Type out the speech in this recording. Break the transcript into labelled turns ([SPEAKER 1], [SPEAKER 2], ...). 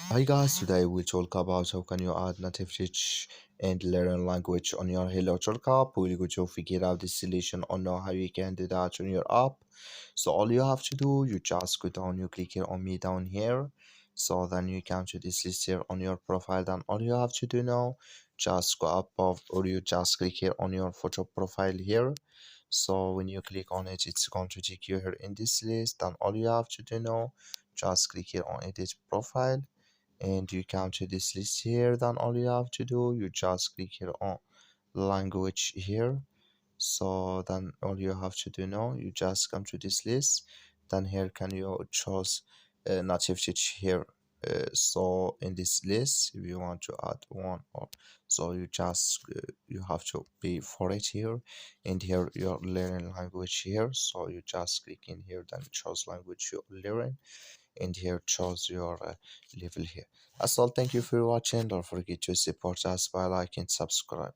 [SPEAKER 1] Hi guys, today we talk about how can you add native teach and learn language on your Hello Talk app. We're going to figure out the solution on how you can do that on your app. So all you have to do, you just go down, you click here on me down here. So then you come to this list here on your profile. Then all you have to do now, just go above or you just click here on your photo profile here. So when you click on it, it's going to take you here in this list. Then all you have to do now, just click here on edit profile and you come to this list here. Then all you have to do, you just click here on language here. So then all you have to do now, you just come to this list. Then here can you choose native teach here. So in this list, if you want to add one or so, you just you have to pay for it here. And here you're learning language here, so you just click in here, then choose language you're learning, and here choose your level here. That's all. Thank you for watching. Don't forget to support us by like and subscribe.